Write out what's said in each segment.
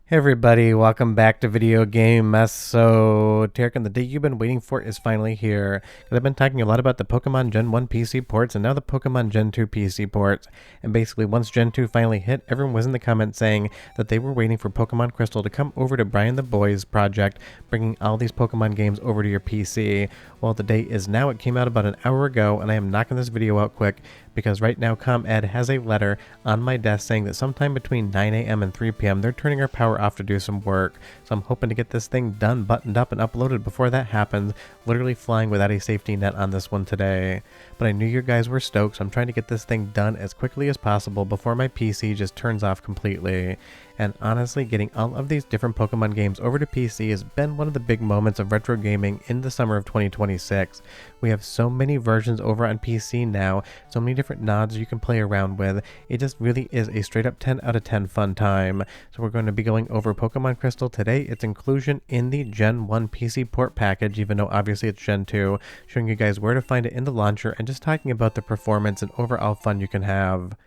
Hey everybody, welcome back to Video Game Mess. So, Tarek, and the day you've been waiting for is finally here. Because I've been talking a lot about the Pokemon Gen 1 PC ports and now the Pokemon Gen 2 PC ports. And basically, once Gen 2 finally hit, everyone was in the comments saying that they were waiting for Pokemon Crystal to come over to Briantheboi's project, bringing all these Pokemon games over to your PC. Well, the day is now. It came out about an hour ago, and I am knocking this video out quick because right now ComEd has a letter on my desk saying that sometime between 9 a.m. and 3 p.m. they're turning our power off to do some work. So I'm hoping to get this thing done, buttoned up, and uploaded before that happens, literally flying without a safety net on this one today. But I knew you guys were stoked, so I'm trying to get this thing done as quickly as possible before my PC just turns off completely. And honestly, getting all of these different Pokemon games over to PC has been one of the big moments of retro gaming in the summer of 2026. We have so many versions over on PC now, so many different nods you can play around with. It just really is a straight up 10 out of 10 fun time. So we're going to be going over Pokemon Crystal today, its inclusion in the Gen 1 PC port package, even though obviously it's Gen 2, showing you guys where to find it in the launcher and just talking about the performance and overall fun you can have.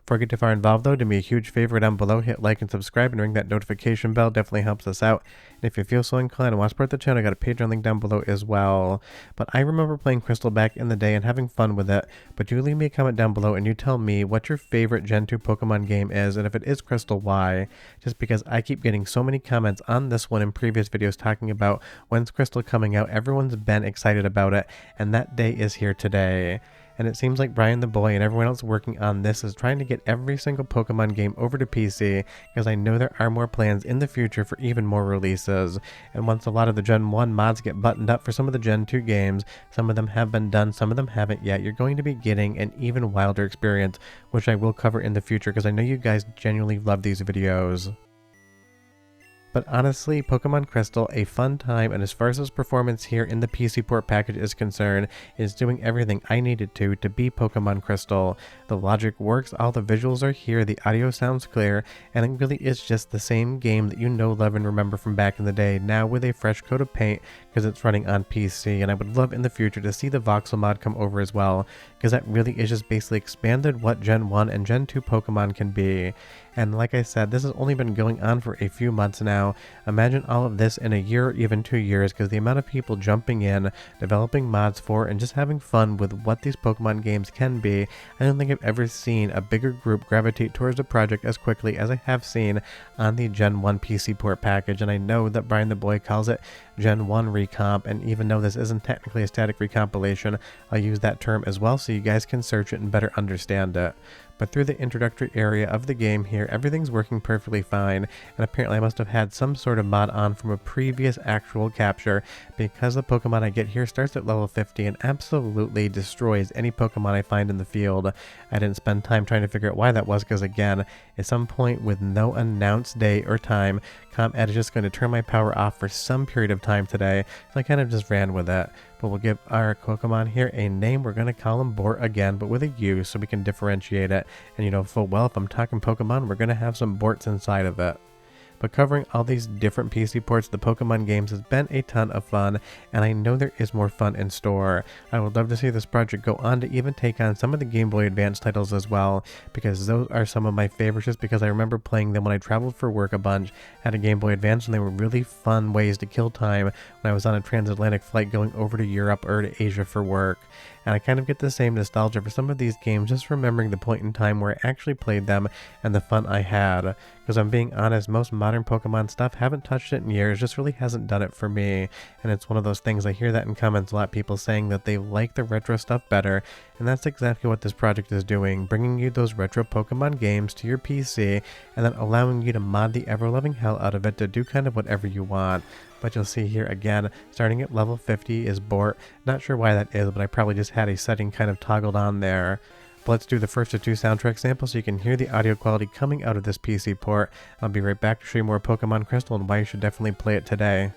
Before I get too far involved though, do me a huge favor down below, hit like and subscribe and ring that notification bell, definitely helps us out. And if you feel so inclined and want to support the channel, I got a Patreon link down below as well. But I remember playing Crystal back in the day and having fun with it, but do leave me a comment down below and you tell me what your favorite Gen 2 Pokemon game is, and if it is Crystal, why? Just because I keep getting so many comments on this one in previous videos talking about when's Crystal coming out, everyone's been excited about it, and that day is here today. And it seems like Briantheboi and everyone else working on this is trying to get every single Pokemon game over to PC, because I know there are more plans in the future for even more releases. And once a lot of the Gen 1 mods get buttoned up for some of the Gen 2 games, some of them have been done, some of them haven't yet, you're going to be getting an even wilder experience, which I will cover in the future because I know you guys genuinely love these videos. But honestly, Pokemon Crystal, a fun time, and as far as its performance here in the PC port package is concerned, is doing everything I needed to be Pokemon Crystal. The logic works, all the visuals are here, the audio sounds clear, and it really is just the same game that you know, love, and remember from back in the day, now with a fresh coat of paint because it's running on PC. And I would love in the future to see the Voxel mod come over as well, because that really is just basically expanded what Gen 1 and Gen 2 Pokemon can be. And like I said, this has only been going on for a few months now. Imagine all of this in a year or even 2 years, because the amount of people jumping in, developing mods for, and just having fun with what these Pokemon games can be. I don't think I've ever seen a bigger group gravitate towards the project as quickly as I have seen on the Gen 1 PC port package. And I know that Briantheboi calls it Gen 1 Recomp, and even though this isn't technically a static recompilation, I'll use that term as well so you guys can search it and better understand it. But through the introductory area of the game here, everything's working perfectly fine, and apparently I must have had some sort of mod on from a previous actual capture, because the Pokemon I get here starts at level 50 and absolutely destroys any Pokemon I find in the field. I didn't spend time trying to figure out why that was, because again, at some point with no announced day or time, ComEd is just going to turn my power off for some period of time today, so I kind of just ran with it. But we'll give our Pokemon here a name. We're going to call him Bort again, but with a U so we can differentiate it. And you know full well, if I'm talking Pokemon, we're going to have some Borts inside of it. But covering all these different PC ports, the Pokemon games, has been a ton of fun, and I know there is more fun in store. I would love to see this project go on to even take on some of the Game Boy Advance titles as well, because those are some of my favorites, just because I remember playing them when I traveled for work a bunch, had a Game Boy Advance, and they were really fun ways to kill time when I was on a transatlantic flight going over to Europe or to Asia for work. And I kind of get the same nostalgia for some of these games, just remembering the point in time where I actually played them and the fun I had. Because I'm being honest, most modern Pokemon stuff, haven't touched it in years, just really hasn't done it for me. And it's one of those things, I hear that in comments a lot, people saying that they like the retro stuff better, and that's exactly what this project is doing, bringing you those retro Pokemon games to your PC, and then allowing you to mod the ever-loving hell out of it to do kind of whatever you want. But you'll see here again, starting at level 50 is Bort. Not sure why that is, but I probably just had a setting kind of toggled on there. But let's do the first of two soundtrack samples so you can hear the audio quality coming out of this PC port. I'll be right back to show you more Pokemon Crystal and why you should definitely play it today.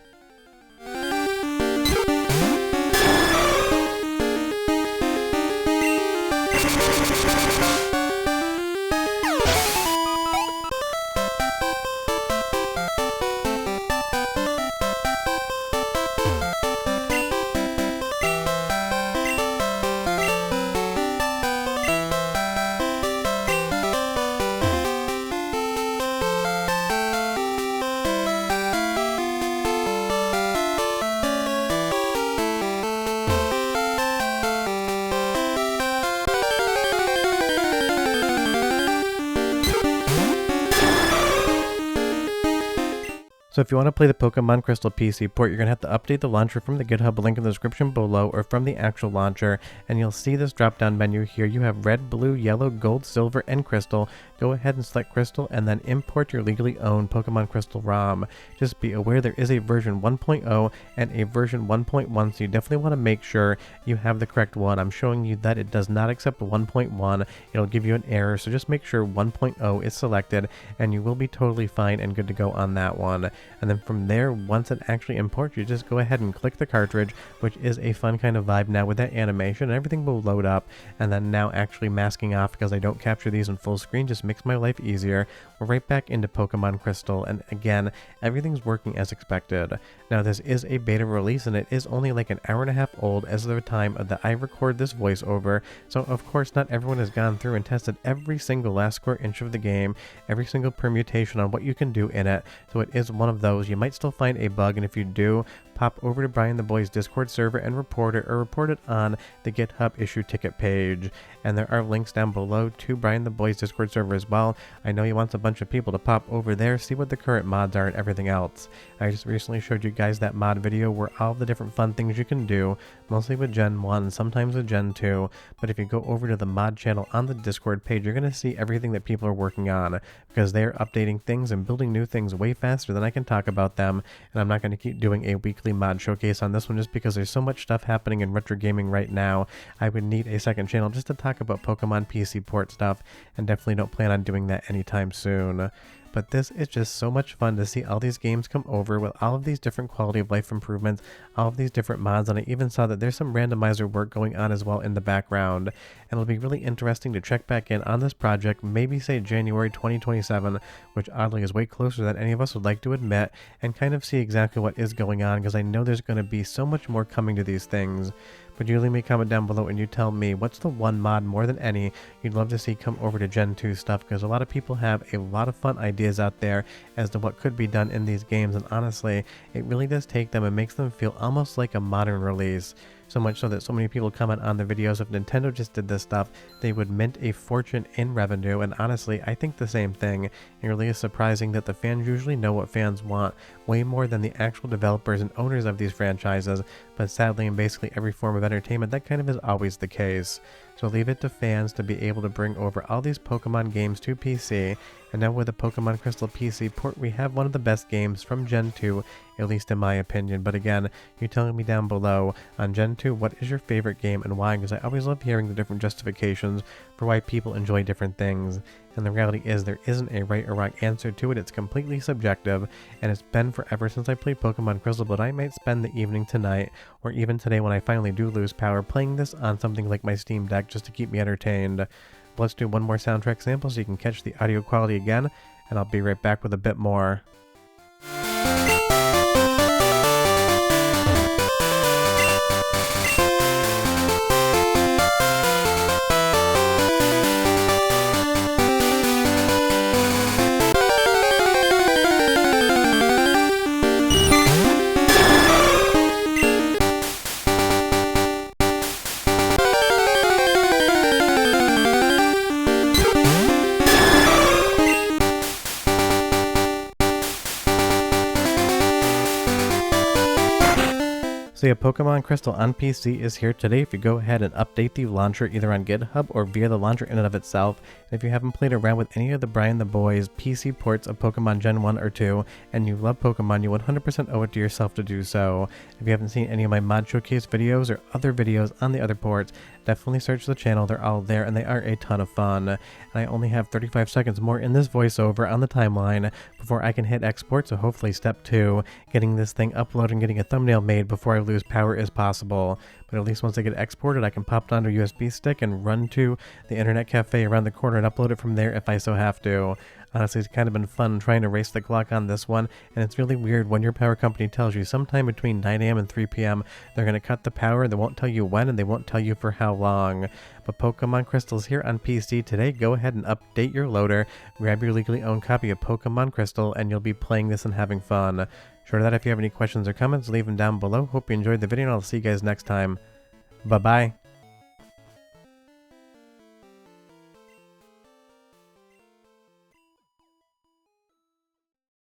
So if you want to play the Pokemon Crystal PC port, you're going to have to update the launcher from the GitHub link in the description below or from the actual launcher, and you'll see this drop down menu here. You have red, blue, yellow, gold, silver, and crystal. Go ahead and select crystal and then import your legally owned Pokemon Crystal ROM. Just be aware there is a version 1.0 and a version 1.1, so you definitely want to make sure you have the correct one. I'm showing you that it does not accept 1.1. It'll give you an error, so just make sure 1.0 is selected and you will be totally fine and good to go on that one. And then from there, once it actually imports, you just go ahead and click the cartridge, which is a fun kind of vibe now with that animation, and everything will load up. And then now actually masking off because I don't capture these in full screen just makes my life easier. We're right back into Pokemon Crystal, and again, everything's working as expected. Now this is a beta release and it is only like an hour and a half old as of the time that I record this voiceover, so of course not everyone has gone through and tested every single last square inch of the game, every single permutation on what you can do in it, so it is one of those. You might still find a bug, and if you do, pop over to Briantheboi's Discord server and report it, or report it on the GitHub issue ticket page. And there are links down below to Briantheboi's Discord server as well. I know he wants a bunch of people to pop over there, see what the current mods are and everything else. I just recently showed you guys that mod video where all the different fun things you can do, mostly with Gen 1, sometimes with Gen 2, but if you go over to the mod channel on the Discord page, you're going to see everything that people are working on, because they're updating things and building new things way faster than I can talk about them, and I'm not going to keep doing a weekly mod showcase on this one just because there's so much stuff happening in retro gaming right now. I would need a second channel just to talk about Pokemon PC port stuff, and definitely don't plan on doing that anytime soon. But this is just so much fun to see all these games come over with all of these different quality of life improvements, all of these different mods, and I even saw that there's some randomizer work going on as well in the background. And it'll be really interesting to check back in on this project, maybe say January 2027, which oddly is way closer than any of us would like to admit, and kind of see exactly what is going on, because I know there's going to be so much more coming to these things. But you leave me a comment down below and you tell me what's the one mod more than any you'd love to see come over to Gen 2 stuff, because a lot of people have a lot of fun ideas out there as to what could be done in these games, and honestly, it really does take them and makes them feel almost like a modern release. So much so that so many people comment on the videos, if Nintendo just did this stuff, they would mint a fortune in revenue, and honestly, I think the same thing. It really is surprising that the fans usually know what fans want way more than the actual developers and owners of these franchises, but sadly in basically every form of entertainment, that kind of is always the case. So leave it to fans to be able to bring over all these Pokemon games to PC, and now with the Pokemon Crystal PC port, we have one of the best games from Gen 2, at least in my opinion. But again, you're telling me down below on Gen 2 what is your favorite game and why, because I always love hearing the different justifications for why people enjoy different things. And the reality is there isn't a right or wrong answer to it. It's completely subjective, and it's been forever since I played Pokemon Crystal, but I might spend the evening tonight, or even today when I finally do lose power, playing this on something like my Steam Deck just to keep me entertained. But let's do one more soundtrack sample so you can catch the audio quality again, and I'll be right back with a bit more. So yeah, Pokemon Crystal on PC is here today. If you go ahead and update the launcher either on GitHub or via the launcher in and of itself, and if you haven't played around with any of the Briantheboi's PC ports of Pokemon Gen 1 or 2, and you love Pokemon, you 100% owe it to yourself to do so. If you haven't seen any of my mod showcase videos or other videos on the other ports, definitely search the channel. They're all there and they are a ton of fun. And I only have 35 seconds more in this voiceover on the timeline before I can hit export, so hopefully step 2, getting this thing uploaded and getting a thumbnail made before I lose power is possible. But at least once I get it exported, I can pop it onto a USB stick and run to the internet cafe around the corner and upload it from there if I so have to. Honestly, it's kind of been fun trying to race the clock on this one, and it's really weird when your power company tells you sometime between 9 AM and 3 PM they're going to cut the power. They won't tell you when, and they won't tell you for how long. But Pokemon Crystal's here on PC today. Go ahead and update your loader, grab your legally owned copy of Pokemon Crystal, and you'll be playing this and having fun. Short of that, if you have any questions or comments, leave them down below. Hope you enjoyed the video, and I'll see you guys next time. Bye-bye.